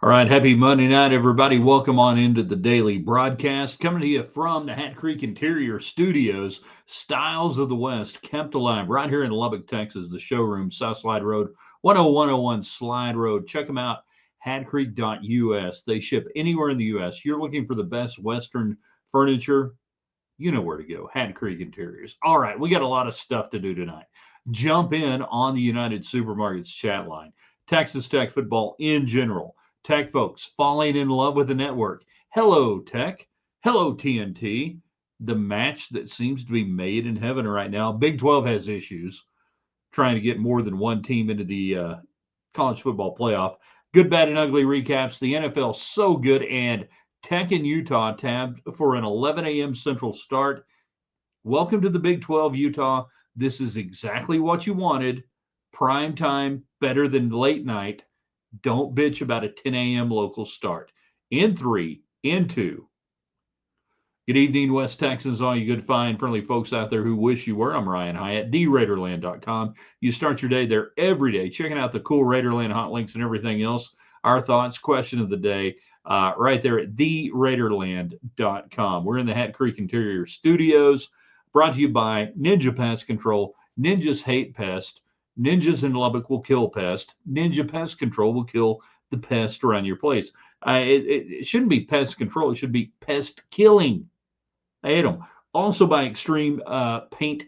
All right, happy Monday night, everybody. Welcome on into the daily broadcast. Coming to you from the Hat Creek Interior Studios, Styles of the West, kept alive right here in Lubbock, Texas, the showroom, South Slide Road, 10101 Slide Road. Check them out, hatcreek.us. They ship anywhere in the U.S. You're looking for the best Western furniture, you know where to go. Hat Creek Interiors. All right, we got a lot of stuff to do tonight. Jump in on the United Supermarkets chat line. Texas Tech football in general. Tech folks falling in love with the network. Hello, Tech. Hello, TNT. The match that seems to be made in heaven right now. Big 12 has issues trying to get more than one team into the college football playoff. Good, bad, and ugly recaps. The NFL so good, and Tech in Utah tabbed for an 11 a.m. Central start. Welcome to the Big 12, Utah. This is exactly what you wanted. Prime time, better than late night. Don't bitch about a 10 a.m. local start. In three, in two. Good evening, West Texans, all you good, fine, friendly folks out there who wish you were. I'm Ryan Hyatt, theraiderland.com. You start your day there every day, checking out the cool Raiderland hot links and everything else. Our thoughts, question of the day, right there at theraiderland.com. We're in the Hat Creek Interior Studios, brought to you by Ninja Pest Control. Ninjas hate pest. Ninjas in Lubbock will kill pest. Ninja Pest Control will kill the pest around your place. It shouldn't be pest control. It should be pest killing. I hate them. Also by Extreme Paint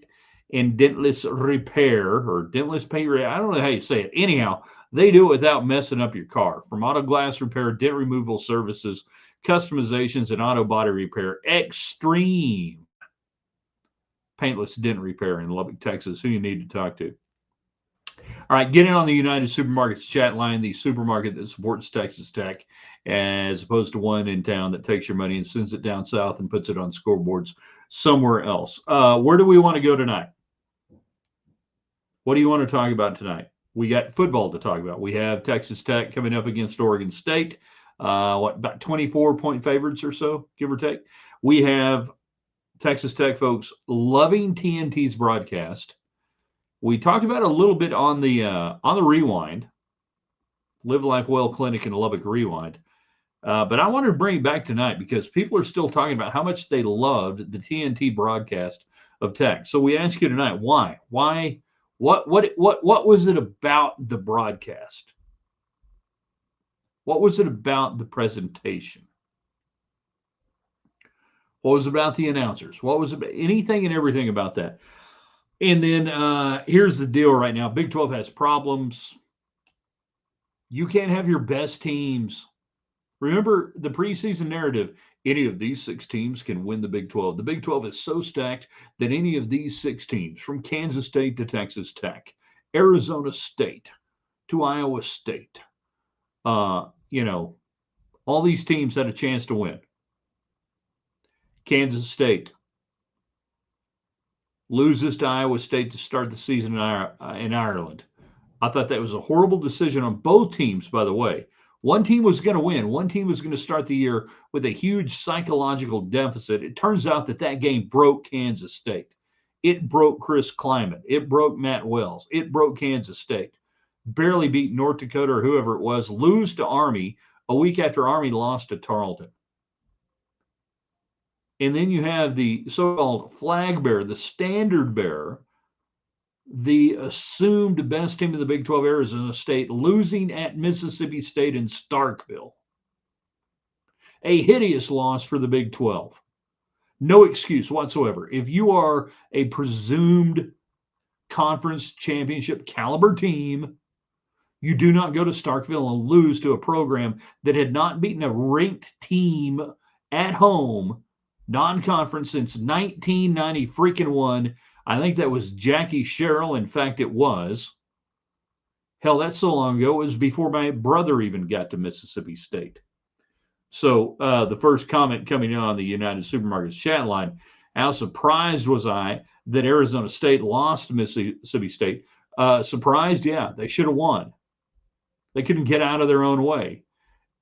and Dentless Repair or Dentless Paint Repair. I don't know how you say it. Anyhow, they do it without messing up your car. From auto glass repair, dent removal services, customizations, and auto body repair. Extreme Paintless Dent Repair in Lubbock, Texas. Who you need to talk to. All right, get in on the United Supermarkets chat line, the supermarket that supports Texas Tech, as opposed to one in town that takes your money and sends it down south and puts it on scoreboards somewhere else. Where do we want to go tonight? What do you want to talk about tonight? We got football to talk about. We have Texas Tech coming up against Oregon State. About 24-point favorites or so, give or take. We have Texas Tech folks loving TNT's broadcast. We talked about it a little bit on the Rewind, Live Life Well Clinic and Lubbock Rewind. But I wanted to bring it back tonight because people are still talking about how much they loved the TNT broadcast of Tech. So we ask you tonight, why? Why? What was it about the broadcast? What was it about the presentation? What was it about the announcers? What was it about anything and everything about that? And then here's the deal right now. Big 12 has problems. You can't have your best teams. Remember the preseason narrative. Any of these six teams can win the Big 12. The Big 12 is so stacked that any of these six teams, from Kansas State to Texas Tech, Arizona State to Iowa State, all these teams had a chance to win. Kansas State loses to Iowa State to start the season in Ireland. I thought that was a horrible decision on both teams, by the way. One team was going to win. One team was going to start the year with a huge psychological deficit. It turns out that game broke Kansas State. It broke Chris Kleiman. It broke Matt Wells. It broke Kansas State. Barely beat North Dakota or whoever it was. Lose to Army a week after Army lost to Tarleton. And then you have the so-called flag bearer, the standard bearer, the assumed best team in the Big 12, Arizona State, losing at Mississippi State in Starkville. A hideous loss for the Big 12. No excuse whatsoever. If you are a presumed conference championship caliber team, you do not go to Starkville and lose to a program that had not beaten a ranked team at home non-conference since 1990 freaking one. I think that was Jackie Sherrill. In fact, it was. Hell, that's so long ago. It was before my brother even got to Mississippi State. So the first comment coming in on the United Supermarkets chat line, how surprised was I that Arizona State lost to Mississippi State? Surprised? Yeah, they should have won. They couldn't get out of their own way.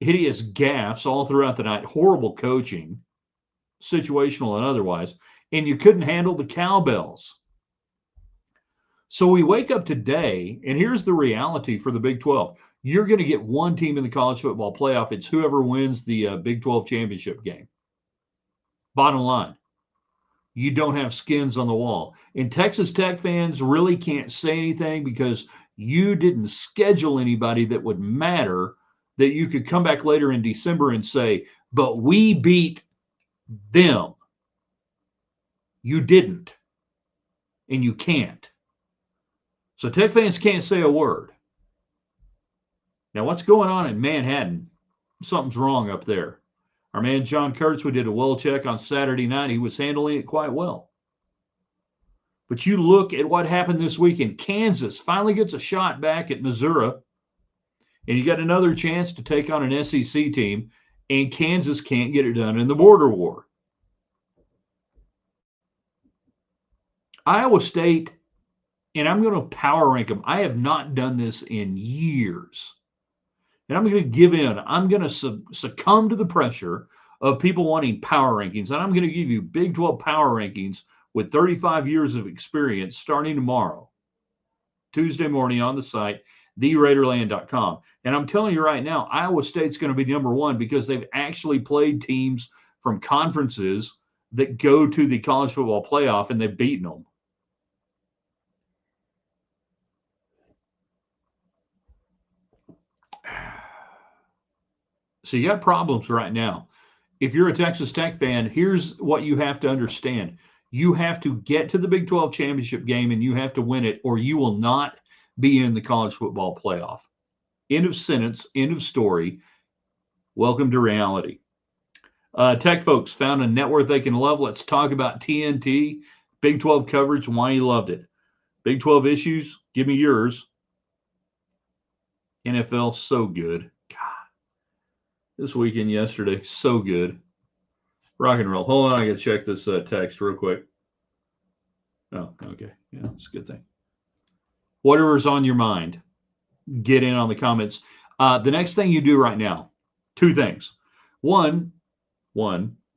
Hideous gaffes all throughout the night. Horrible coaching. Situational and otherwise, and you couldn't handle the cowbells. So we wake up today, and here's the reality for the Big 12. You're going to get one team in the college football playoff. It's whoever wins the Big 12 championship game. Bottom line, you don't have skins on the wall. And Texas Tech fans really can't say anything because you didn't schedule anybody that would matter, that you could come back later in December and say, but we beat them. You didn't. And you can't. So Tech fans can't say a word. Now, what's going on in Manhattan? Something's wrong up there. Our man John Kurtz, we did a well check on Saturday night. He was handling it quite well. But you look at what happened this weekend. Kansas finally gets a shot back at Missouri, and you got another chance to take on an SEC team, and Kansas can't get it done in the border war. Iowa State, and I'm going to power rank them. I have not done this in years. And I'm going to give in. I'm going to succumb to the pressure of people wanting power rankings. And I'm going to give you Big 12 power rankings with 35 years of experience starting tomorrow, Tuesday morning on the site, theraiderland.com. And I'm telling you right now, Iowa State's going to be number one because they've actually played teams from conferences that go to the college football playoff, and they've beaten them. So you got problems right now. If you're a Texas Tech fan, here's what you have to understand. You have to get to the Big 12 championship game, and you have to win it, or you will not be in the college football playoff. End of sentence, end of story. Welcome to reality. Tech folks found a network they can love. Let's talk about TNT, Big 12 coverage, and why you loved it. Big 12 issues, give me yours. NFL, so good. This weekend yesterday, so good. Rock and roll. Hold on, I got to check this text real quick. Oh, okay. Yeah, it's a good thing. Whatever's on your mind, get in on the comments. The next thing you do right now, two things. One,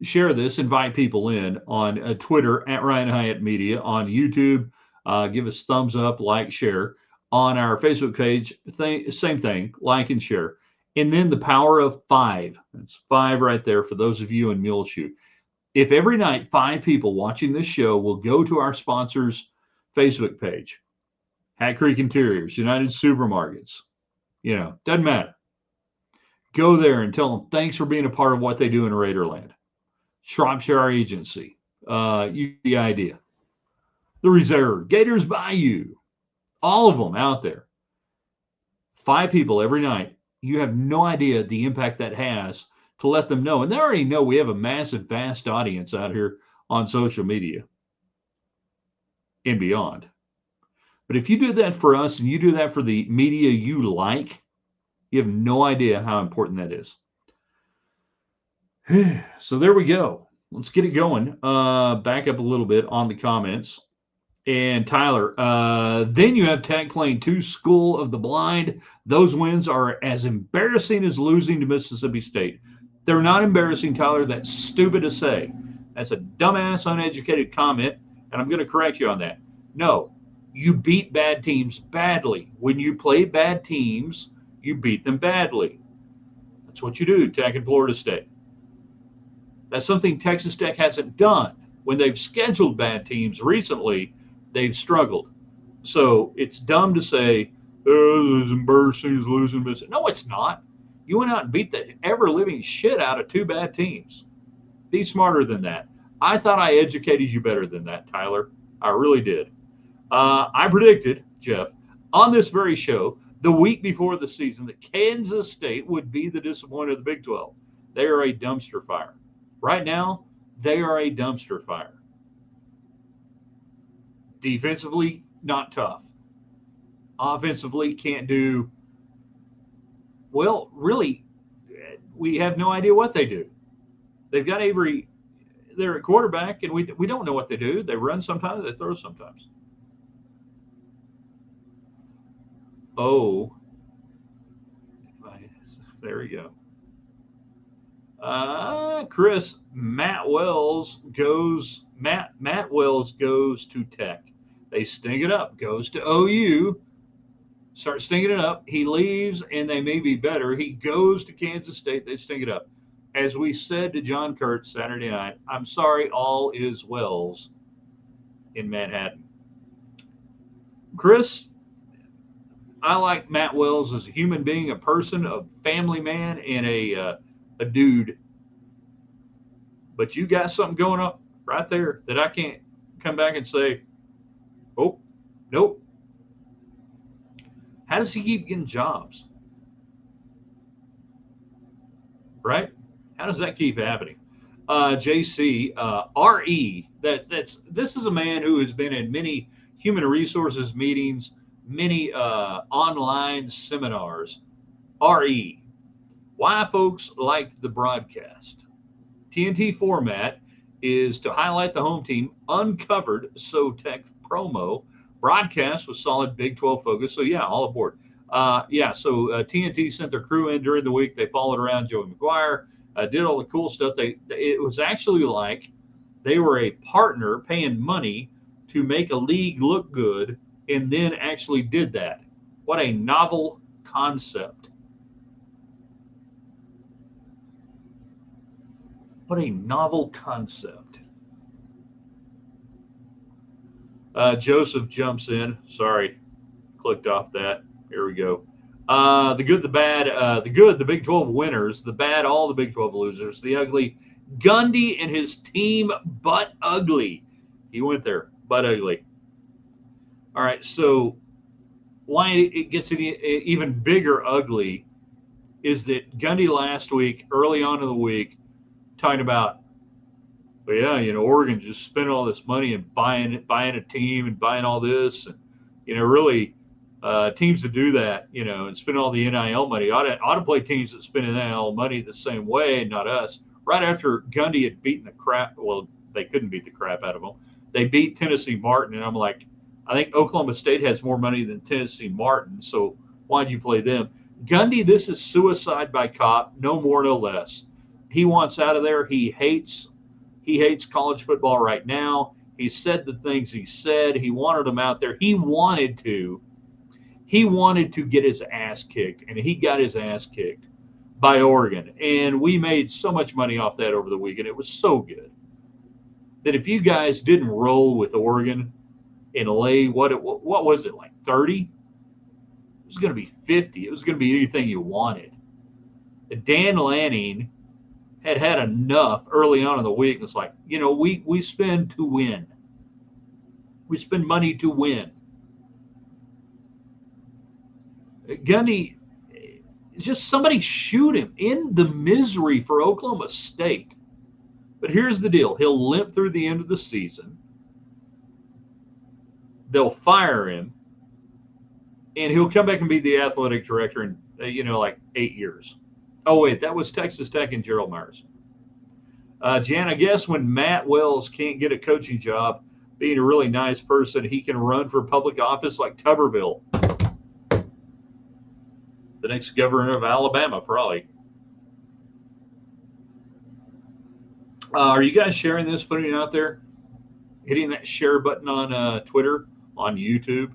share this, invite people in on Twitter at Ryan Hyatt Media, on YouTube. Give us thumbs up, like, share. On our Facebook page, same thing, like and share. And then the power of 5. That's 5 right there for those of you in Muleshoe. If every night 5 people watching this show will go to our sponsors' Facebook page, Hat Creek Interiors, United Supermarkets, doesn't matter. Go there and tell them thanks for being a part of what they do in Raiderland. Shropshire Agency, the idea. The Reserve, Gators Bayou, all of them out there. 5 people every night. You have no idea the impact that has to let them know. And they already know we have a massive, vast audience out here on social media and beyond. But if you do that for us and you do that for the media you like, you have no idea how important that is. So there we go. Let's get it going. Back up a little bit on the comments. And Tyler, then you have Tech playing 2 School of the Blind. Those wins are as embarrassing as losing to Mississippi State. They're not embarrassing, Tyler. That's stupid to say. That's a dumbass, uneducated comment, and I'm going to correct you on that. No, you beat bad teams badly. When you play bad teams, you beat them badly. That's what you do, Tech and Florida State. That's something Texas Tech hasn't done. When they've scheduled bad teams recently, they've struggled. So it's dumb to say, oh, it's embarrassing as losing. No, it's not. You went out and beat the ever-living shit out of 2 bad teams. Be smarter than that. I thought I educated you better than that, Tyler. I really did. I predicted, Jeff, on this very show, the week before the season, that Kansas State would be the disappointment of the Big 12. They are a dumpster fire. Right now, they are a dumpster fire. Defensively, not tough. Offensively, can't do, well, really, we have no idea what they do. They've got Avery there at quarterback, and we don't know what they do. They run sometimes, they throw sometimes. Oh, there we go. Chris, Matt Wells goes to Tech. They sting it up, goes to OU. start stinking it up. He leaves, and they may be better. He goes to Kansas State. They stink it up. As we said to John Kurtz Saturday night, I'm sorry, all is wells in Manhattan. Chris, I like Matt Wells as a human being, a person, a family man, and a dude. But you got something going on right there that I can't come back and say, oh, nope. How does he keep getting jobs? Right? How does that keep happening? JC, RE, this is a man who has been in many human resources meetings, many online seminars. RE, why folks like the broadcast. TNT format is to highlight the home team, uncovered SOOOO Tech promo, broadcast with solid Big 12 focus. So, yeah, all aboard. So TNT sent their crew in during the week. They followed around Joey McGuire, did all the cool stuff. It was actually like they were a partner paying money to make a league look good, and then actually did that. What a novel concept. What a novel concept. Joseph jumps in. Sorry, clicked off that. Here we go. The good, the bad, the good, the Big 12 winners, the bad, all the Big 12 losers, the ugly. Gundy and his team, butt ugly. He went there, butt ugly. All right, so why it gets even bigger ugly is that Gundy last week, early on in the week, talking about, well, yeah, Oregon just spent all this money and buying a team and buying all this, and really teams that do that, and spend all the NIL money ought to play teams that spend NIL money the same way, not us. Right after Gundy had beaten the crap, well, they couldn't beat the crap out of them. They beat Tennessee Martin, and I'm like, I think Oklahoma State has more money than Tennessee Martin, so why'd you play them? Gundy, this is suicide by cop, no more, no less. He wants out of there. He hates college football right now. He said the things he said. He wanted them out there. He wanted to get his ass kicked, and he got his ass kicked by Oregon. And we made so much money off that over the weekend. It was so good that if you guys didn't roll with Oregon and lay what was it, like 30? It was going to be 50. It was going to be anything you wanted. Dan Lanning had enough early on in the week. It's like, we spend to win. We spend money to win. Gundy, just somebody shoot him in the misery for Oklahoma State. But here's the deal. He'll limp through the end of the season. They'll fire him. And he'll come back and be the athletic director in, like 8 years. Oh, wait, that was Texas Tech and Gerald Myers. Jan, I guess when Matt Wells can't get a coaching job, being a really nice person, he can run for public office like Tuberville. The next governor of Alabama, probably. Are you guys sharing this, putting it out there? Hitting that share button on Twitter, on YouTube,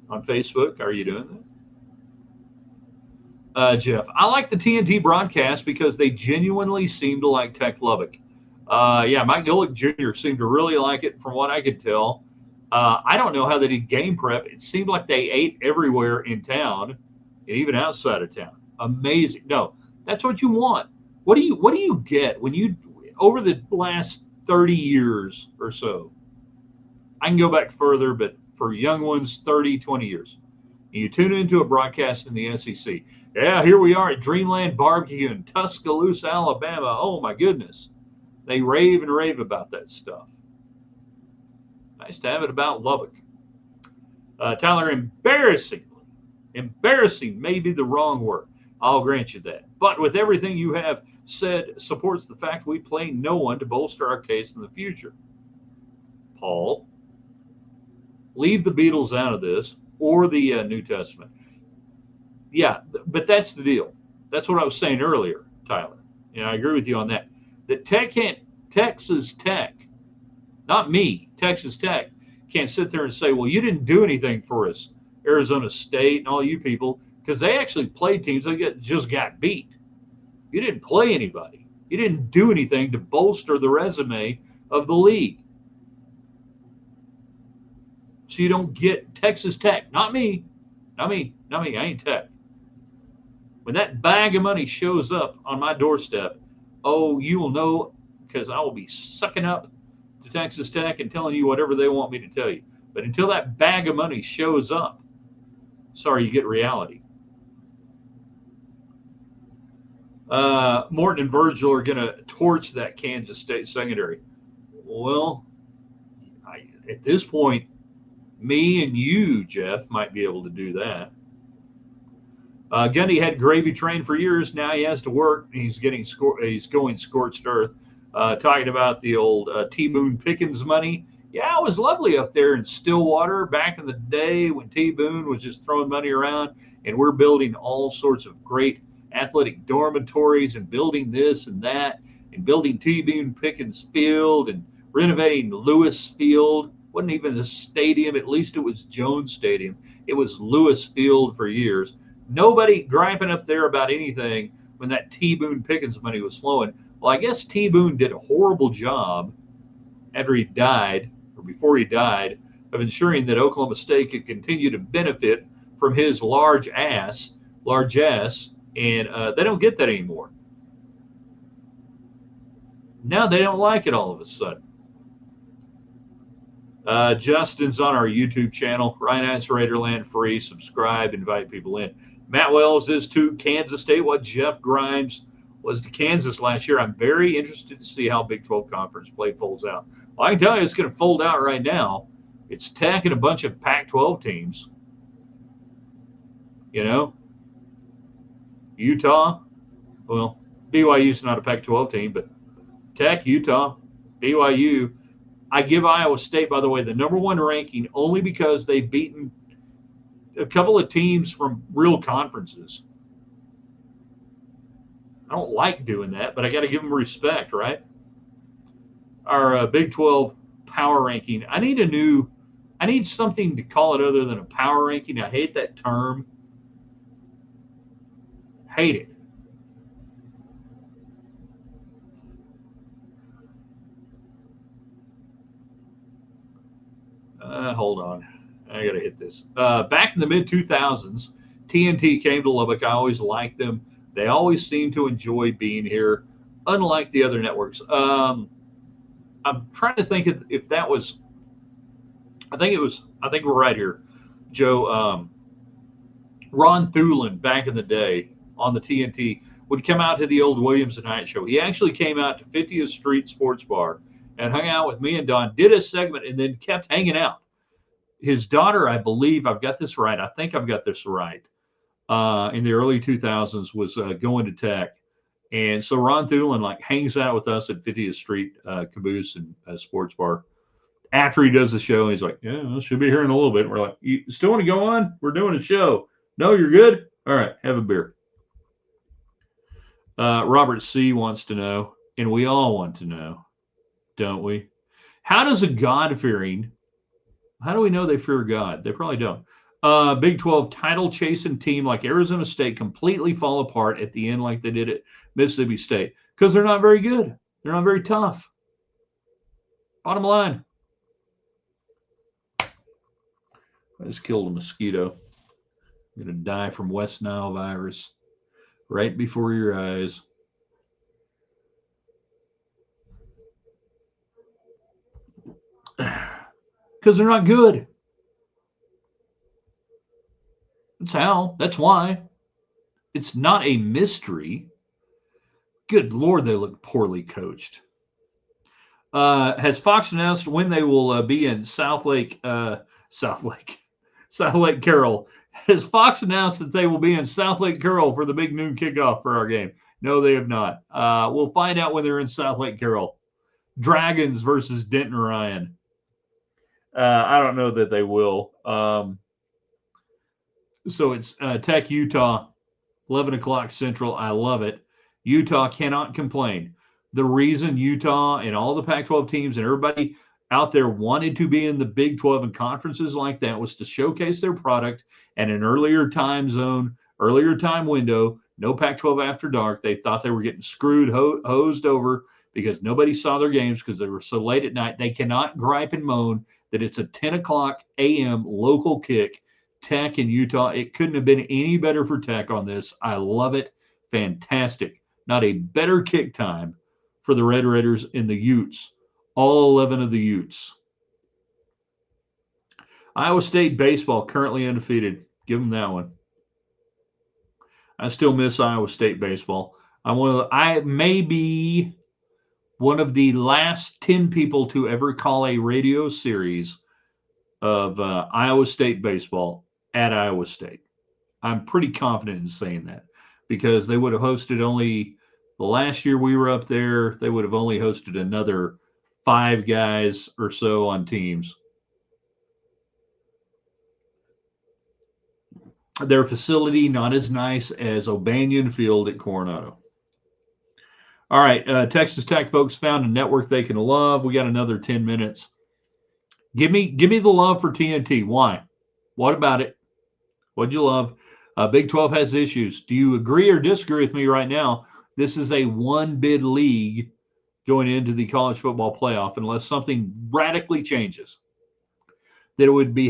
on Facebook? Are you doing that? Jeff, I like the TNT broadcast because they genuinely seem to like Tech Lubbock. Mike Gillick Jr. seemed to really like it from what I could tell. I don't know how they did game prep. It seemed like they ate everywhere in town and even outside of town. Amazing. No, that's what you want. What do you get when you, over the last 30 years or so, I can go back further, but for young ones, 30, 20 years, you tune into a broadcast in the SEC. Yeah, here we are at Dreamland Barbecue in Tuscaloosa, Alabama. Oh, my goodness. They rave and rave about that stuff. Nice to have it about Lubbock. Tyler, embarrassing may be the wrong word. I'll grant you that. But with everything you have said, supports the fact we play no one to bolster our case in the future. Paul, leave the Beatles out of this or the New Testament. Yeah, but that's the deal. That's what I was saying earlier, Tyler. I agree with you on that. That Texas Tech, not me, Texas Tech, can't sit there and say, well, you didn't do anything for us Arizona State and all you people, because they actually played teams that just got beat. You didn't play anybody. You didn't do anything to bolster the resume of the league. So you don't get Texas Tech. Not me. Not me. Not me. I ain't Tech. When that bag of money shows up on my doorstep, oh, you will know, because I will be sucking up to Texas Tech and telling you whatever they want me to tell you. But until that bag of money shows up, sorry, you get reality. Morton and Virgil are going to torch that Kansas State secondary. Well, at this point, me and you, Jeff, might be able to do that. Gundy had gravy train for years. Now he has to work. He's going scorched earth. Talking about the old T. Boone Pickens money. Yeah, it was lovely up there in Stillwater back in the day when T. Boone was just throwing money around, and we're building all sorts of great athletic dormitories and building this and that and building T. Boone Pickens Field and renovating Lewis Field. Wasn't even a stadium. At least it was Jones Stadium. It was Lewis Field for years. Nobody griping up there about anything when that T. Boone Pickens money was flowing. Well, I guess T. Boone did a horrible job after he died, or before he died, of ensuring that Oklahoma State could continue to benefit from his large ass, and they don't get that anymore. Now they don't like it all of a sudden. Justin's on our YouTube channel. Ryan Raiderland free. Subscribe. Invite people in. Matt Wells is to Kansas State what Jeff Grimes was to Kansas last year. I'm very interested to see how Big 12 Conference play folds out. Well, I can tell you it's going to fold out right now. It's Tech and a bunch of Pac-12 teams. You know, Utah. Well, BYU's not a Pac-12 team, but Tech, Utah, BYU. I give Iowa State, by the way, the #1 ranking only because they've beaten a couple of teams from real conferences. I don't like doing that, but I got to give them respect, right? Our Big 12 power ranking. I need something to call it other than a power ranking. I hate that term. Hate it. Hold on. I got to hit this. Back in the mid-2000s, TNT came to Lubbock. I always liked them. They always seem to enjoy being here, unlike the other networks. I'm trying to think if that was – I think we're right here, Joe. Ron Thulin, back in the day on the TNT, would come out to the old Williams and Hyatt show. He actually came out to 50th Street Sports Bar and hung out with me and Don, did a segment, and then kept hanging out. His daughter, I believe, I've got this right. I think I've got this right. In the early 2000s was going to Tech. And so Ron Thulin hangs out with us at 50th Street Caboose and Sports Bar. After he does the show, he's like, yeah, I should be here in a little bit. And we're like, you still want to go on? We're doing a show. No, you're good? All right, have a beer. Robert C. wants to know, and we all want to know, don't we? How does a God-fearing, how do we know they fear God? They probably don't. Big 12 title-chasing team like Arizona State completely fall apart at the end like they did at Mississippi State? Because they're not very good. They're not very tough. Bottom line. I just killed a mosquito. I'm going to die from West Nile virus right before your eyes. Because they're not good. That's how. That's why. It's not a mystery. Good Lord, they look poorly coached. Has Fox announced when they will be in South Lake Carroll? Has Fox announced that they will be in South Lake Carroll for the big noon kickoff for our game? No, they have not. We'll find out when they're in South Lake Carroll. Dragons versus Denton Ryan. I don't know that they will. So it's Tech, Utah, 11 o'clock Central. I love it. Utah cannot complain. The reason Utah and all the Pac-12 teams and everybody out there wanted to be in the Big 12 and conferences like that was to showcase their product at an earlier time zone, earlier time window, no Pac 12 after dark. They thought they were getting screwed, hosed over because nobody saw their games because they were so late at night. They cannot gripe and moan that it's a 10 o'clock a.m. local kick, Tech in Utah. It couldn't have been any better for Tech on this. I love it. Fantastic. Not a better kick time for the Red Raiders in the Utes. All 11 of the Utes. Iowa State baseball currently undefeated. Give them that one. I still miss Iowa State baseball. I may be one of the last 10 people to ever call a radio series of Iowa State baseball at Iowa State. I'm pretty confident in saying that because they would have hosted only the last year we were up there, they would have only hosted another 5 guys or so on teams. Their facility not as nice as O'Banion Field at Coronado. All right, Texas Tech folks found a network they can love. We got another 10 minutes. Give me the love for TNT. Why? What about it? What'd you love? Big 12 has issues. Do you agree or disagree with me right now? This is a one-bid league going into the college football playoff unless something radically changes. That it would be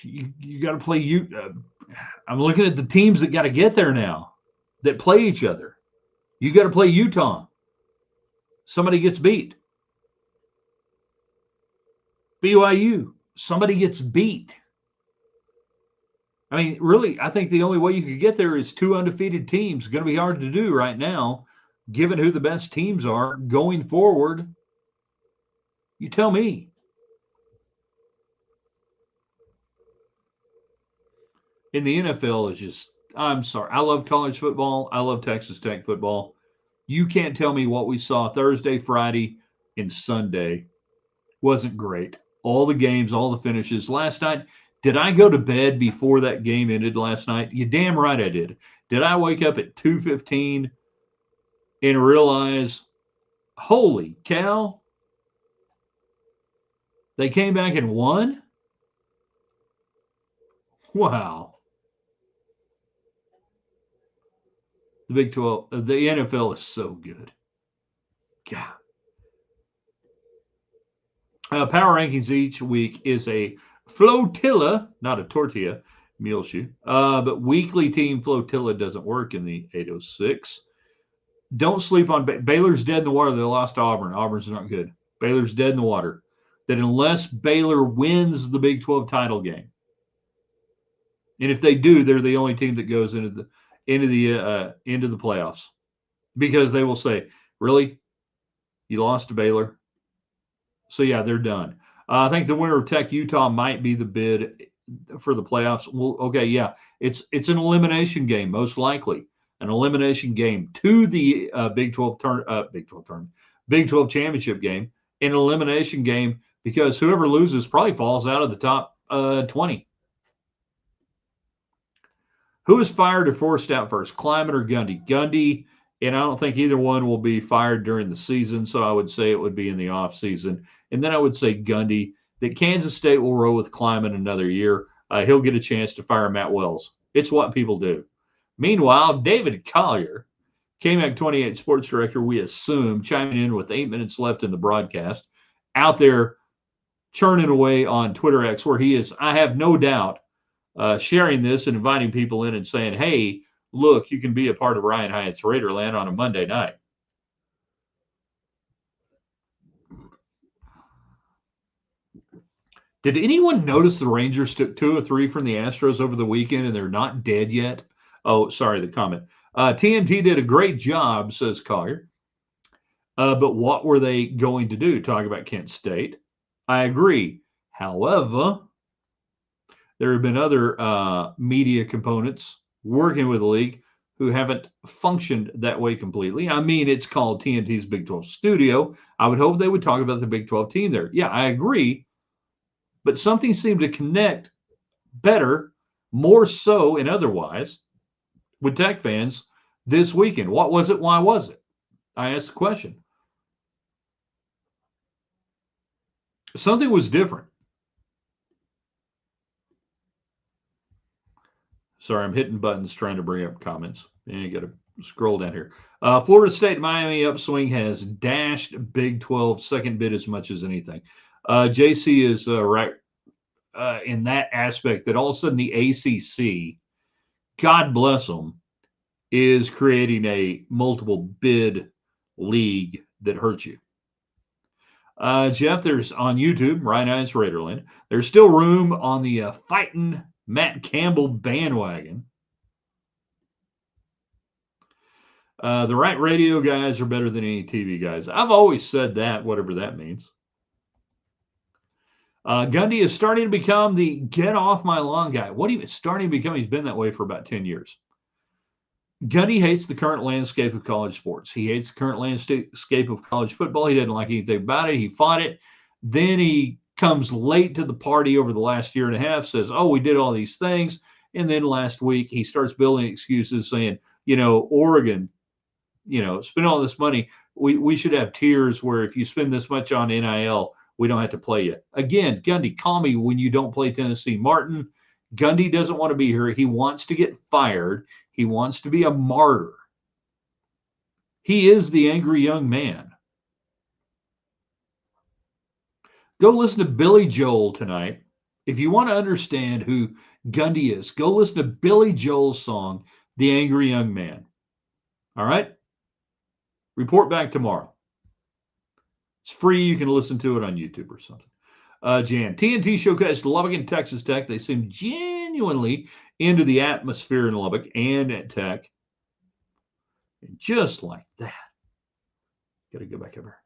you got to play I'm looking at the teams that got to get there now that play each other. You got to play Utah. Somebody gets beat. BYU, somebody gets beat. I mean, really, I think the only way you could get there is 2 undefeated teams. Going to be hard to do right now, given who the best teams are going forward. You tell me. In the NFL is just, I'm sorry. I love college football. I love Texas Tech football. You can't tell me what we saw Thursday, Friday, and Sunday wasn't great. All the games, all the finishes. Last night, did I go to bed before that game ended last night? You damn right I did. Did I wake up at 2:15 and realize, holy cow, they came back and won? Wow. The Big 12, the NFL is so good. God. Power rankings each week is a flotilla, not a tortilla, Muleshoe. But weekly team flotilla doesn't work in the 806. Don't sleep on Baylor's dead in the water. They lost to Auburn. Auburn's not good. Baylor's dead in the water. That unless Baylor wins the Big 12 title game, and if they do, they're the only team that goes into the playoffs, because they will say, "Really, you lost to Baylor?" So yeah, they're done. I think the winner of Tech Utah might be the bid for the playoffs. Well, okay, yeah, it's an elimination game, most likely an elimination game to the Big 12 championship game, an elimination game, because whoever loses probably falls out of the top 20. Who is fired or forced out first, Kleiman or Gundy? Gundy, and I don't think either one will be fired during the season, so I would say it would be in the off season. And then I would say Gundy, that Kansas State will roll with Kleiman another year. He'll get a chance to fire Matt Wells. It's what people do. Meanwhile, David Collier, KMAC 28 sports director, we assume, chiming in with 8 minutes left in the broadcast, out there churning away on Twitter X, where he is, I have no doubt, sharing this and inviting people in and saying, hey, look, you can be a part of Ryan Hyatt's Raiderland on a Monday night. Did anyone notice the Rangers took 2 or 3 from the Astros over the weekend and they're not dead yet? Oh, sorry, the comment. TNT did a great job, says Collier. But what were they going to do? Talk about Kent State. I agree. However, there have been other media components working with the league who haven't functioned that way completely. I mean, it's called TNT's Big 12 Studio. I would hope they would talk about the Big 12 team there. Yeah, I agree. But something seemed to connect better, more so and otherwise, with Tech fans this weekend. What was it? Why was it? I asked the question. Something was different. Sorry, I'm hitting buttons trying to bring up comments. You got to scroll down here. Florida State Miami upswing has dashed Big 12 second bid as much as anything. JC is right in that aspect that all of a sudden the ACC, God bless them, is creating a multiple bid league that hurts you. Jeff, there's on YouTube, Ryan Eyes Raiderland. There's still room on the fighting Matt Campbell bandwagon. The right radio guys are better than any TV guys. I've always said that, whatever that means. Gundy is starting to become the get off my lawn guy. What are you starting to become? He's been that way for about 10 years. Gundy hates the current landscape of college sports. He hates the current landscape of college football. He doesn't like anything about it. He fought it. Then he comes late to the party over the last year and a half, says, oh, we did all these things. And then last week, he starts building excuses saying, Oregon, spend all this money. We should have tiers where if you spend this much on NIL, we don't have to play you. Again, Gundy, call me when you don't play Tennessee. Martin, Gundy doesn't want to be here. He wants to get fired. He wants to be a martyr. He is the angry young man. Go listen to Billy Joel tonight. If you want to understand who Gundy is, go listen to Billy Joel's song, The Angry Young Man. All right? Report back tomorrow. It's free. You can listen to it on YouTube or something. Jan, TNT showcased Lubbock and Texas Tech. They seem genuinely into the atmosphere in Lubbock and at Tech. And just like that. Got to go back over.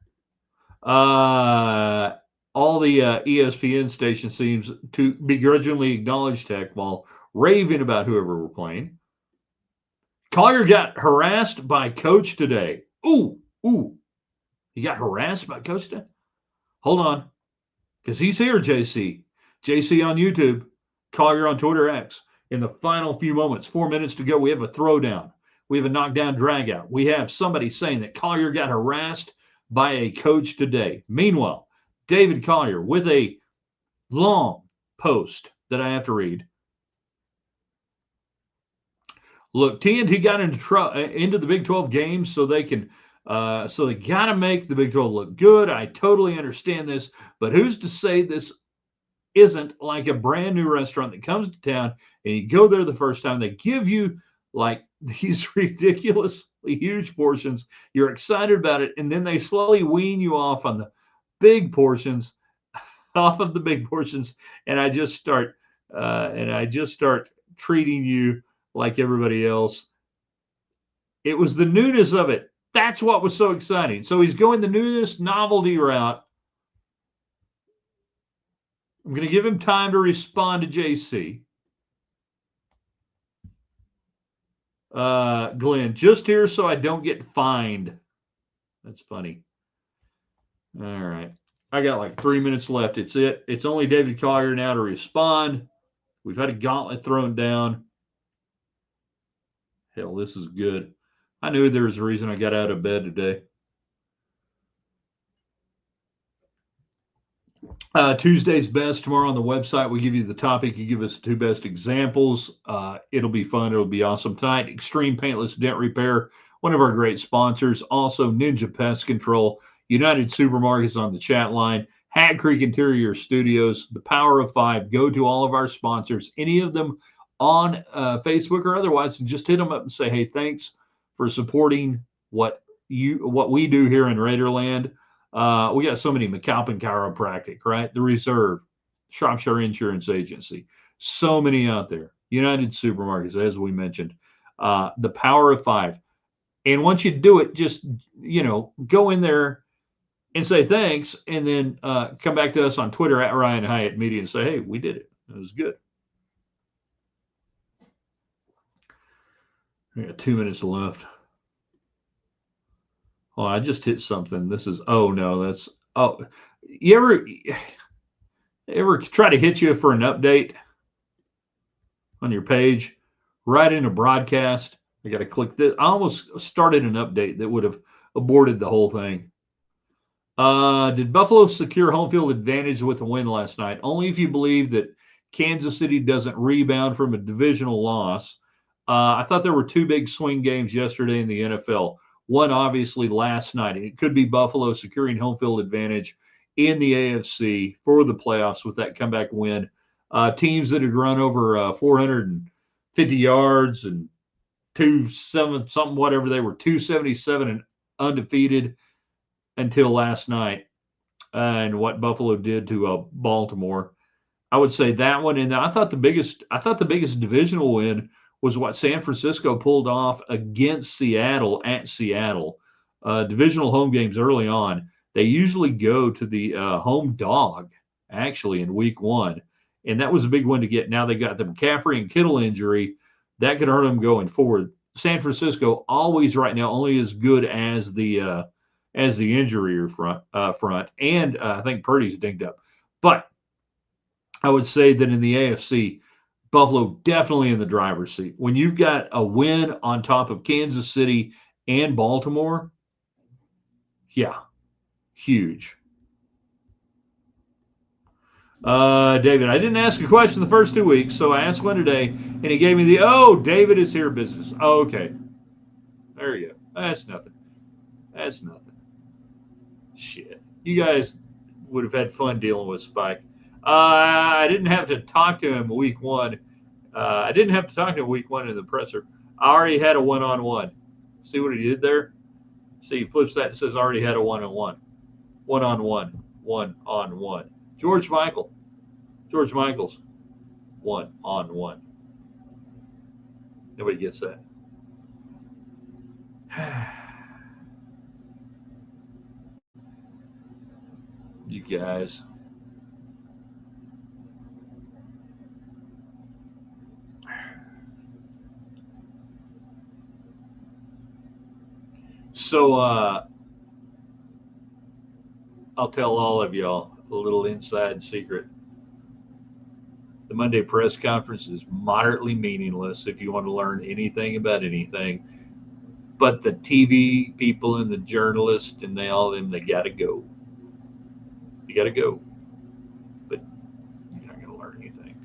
All the ESPN station seems to begrudgingly acknowledge Tech while raving about whoever we're playing. Collier got harassed by coach today. Ooh. He got harassed by coach today? Hold on. Because he's here, JC. JC on YouTube. Collier on Twitter X. In the final few moments, 4 minutes to go, we have a throwdown. We have a knockdown dragout. We have somebody saying that Collier got harassed by a coach today. Meanwhile, David Collier with a long post that I have to read. Look, TNT got into the Big 12 games so they can so they got to make the Big 12 look good. I totally understand this, but who's to say this isn't like a brand new restaurant that comes to town and you go there the first time, they give you like these ridiculously huge portions. You're excited about it, and then they slowly wean you off on the big portions, off of the big portions, and I just start treating you like everybody else. It was the newness of it. That's what was so exciting. So he's going the newness novelty route. I'm going to give him time to respond to JC. Glenn, just here so I don't get fined. That's funny. All right. I got like 3 minutes left. It's it. It's only David Collier now to respond. We've had a gauntlet thrown down. Hell, this is good. I knew there was a reason I got out of bed today. Tuesday's best tomorrow on the website. We give you the topic. You give us the two best examples. It'll be fun. It'll be awesome. Tonight, Extreme Paintless Dent Repair, one of our great sponsors. Also, Ninja Pest Control, United Supermarkets on the chat line, Hat Creek Interior Studios, The Power of Five. Go to all of our sponsors, any of them on Facebook or otherwise, and just hit them up and say, hey, thanks for supporting what we do here in Raiderland. We got so many. McAlpin Chiropractic, right? The Reserve, Shropshire Insurance Agency, so many out there. United Supermarkets, as we mentioned. The Power of Five. And once you do it, just, go in there and say thanks, and then come back to us on Twitter at Ryan Hyatt Media and say, hey, we did it. It was good. We got 2 minutes left. Oh, I just hit something. This is, you ever try to hit you for an update on your page, right in a broadcast? I got to click this. I almost started an update that would have aborted the whole thing. Did Buffalo secure home field advantage with a win last night? Only if you believe that Kansas City doesn't rebound from a divisional loss. I thought there were two big swing games yesterday in the NFL. One, obviously, last night. It could be Buffalo securing home field advantage in the AFC for the playoffs with that comeback win. Teams that had run over 450 yards and 2-7 something, whatever they were, 277 and undefeated until last night, and what Buffalo did to Baltimore. I would say that one, and I thought the biggest divisional win was what San Francisco pulled off against Seattle at Seattle. Divisional home games early on, they usually go to the home dog actually in week one, and that was a big one to get. Now they got the McCaffrey and Kittle injury that could hurt them going forward. San Francisco always right now only as good as the injury front, and I think Purdy's dinged up. But I would say that in the AFC, Buffalo definitely in the driver's seat. When you've got a win on top of Kansas City and Baltimore, yeah, huge. David, I didn't ask a question the first 2 weeks, so I asked one today, and he gave me David is here business. Oh, okay. There you go. That's nothing. That's nothing. Shit. You guys would have had fun dealing with Spike. I didn't have to talk to him week one. I didn't have to talk to him week one in the presser. I already had a one-on-one. See what he did there? See, he flips that and says, already had a one-on-one. One-on-one. One-on-one. George Michaels. One-on-one. Nobody gets that. You guys. So I'll tell all of y'all a little inside secret. The Monday press conference is moderately meaningless if you want to learn anything about anything. But the TV people and the journalists and they got to go. You got to go. But you're not going to learn anything.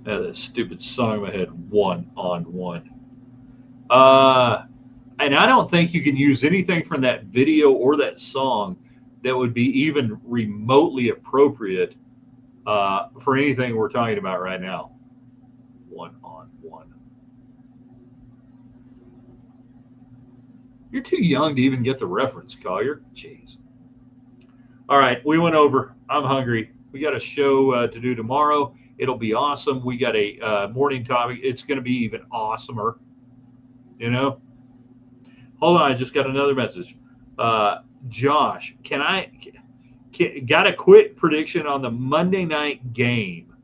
That stupid song in my head, one-on-one. And I don't think you can use anything from that video or that song that would be even remotely appropriate for anything we're talking about right now. One-on-one. You're too young to even get the reference, Collier. Jeez. All right, we went over. I'm hungry. We got a show to do tomorrow. It'll be awesome. We got a morning topic. It's going to be even awesomer. You know? Hold on, I just got another message. Josh, got a quick prediction on the Monday night game?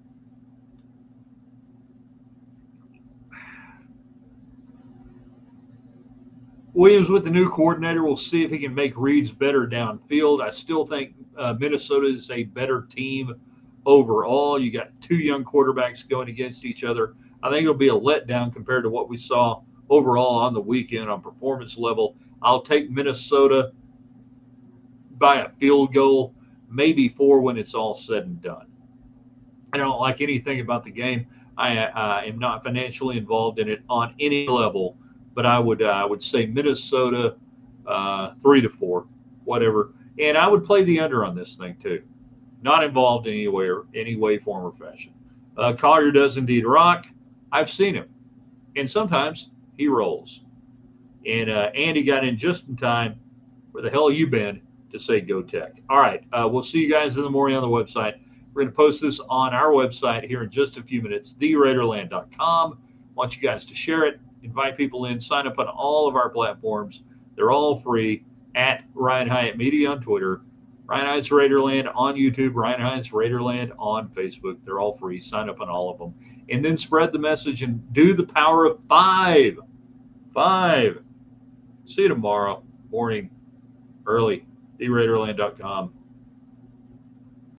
Williams with the new coordinator. We'll see if he can make reads better downfield. I still think Minnesota is a better team overall. You got two young quarterbacks going against each other. I think it'll be a letdown compared to what we saw overall on the weekend on performance level. I'll take Minnesota by a field goal, maybe 4 when it's all said and done. I don't like anything about the game. I am not financially involved in it on any level, but I would say Minnesota 3-4, whatever. And I would play the under on this thing too. Not involved in any way, form, or fashion. Collier does indeed rock. I've seen him, and sometimes he rolls. And Andy got in just in time. Where the hell you been to say go tech? All right, we'll see you guys in the morning on the website. We're going to post this on our website here in just a few minutes, theraiderland.com. Want you guys to share it, invite people in, sign up on all of our platforms. They're all free at Ryan Hyatt Media on Twitter, Ryan Hyatt's Raiderland on YouTube, Ryan Hyatt's Raiderland on Facebook. They're all free. Sign up on all of them. And then spread the message and do the power of 5. 5. See you tomorrow morning, early, theraiderland.com.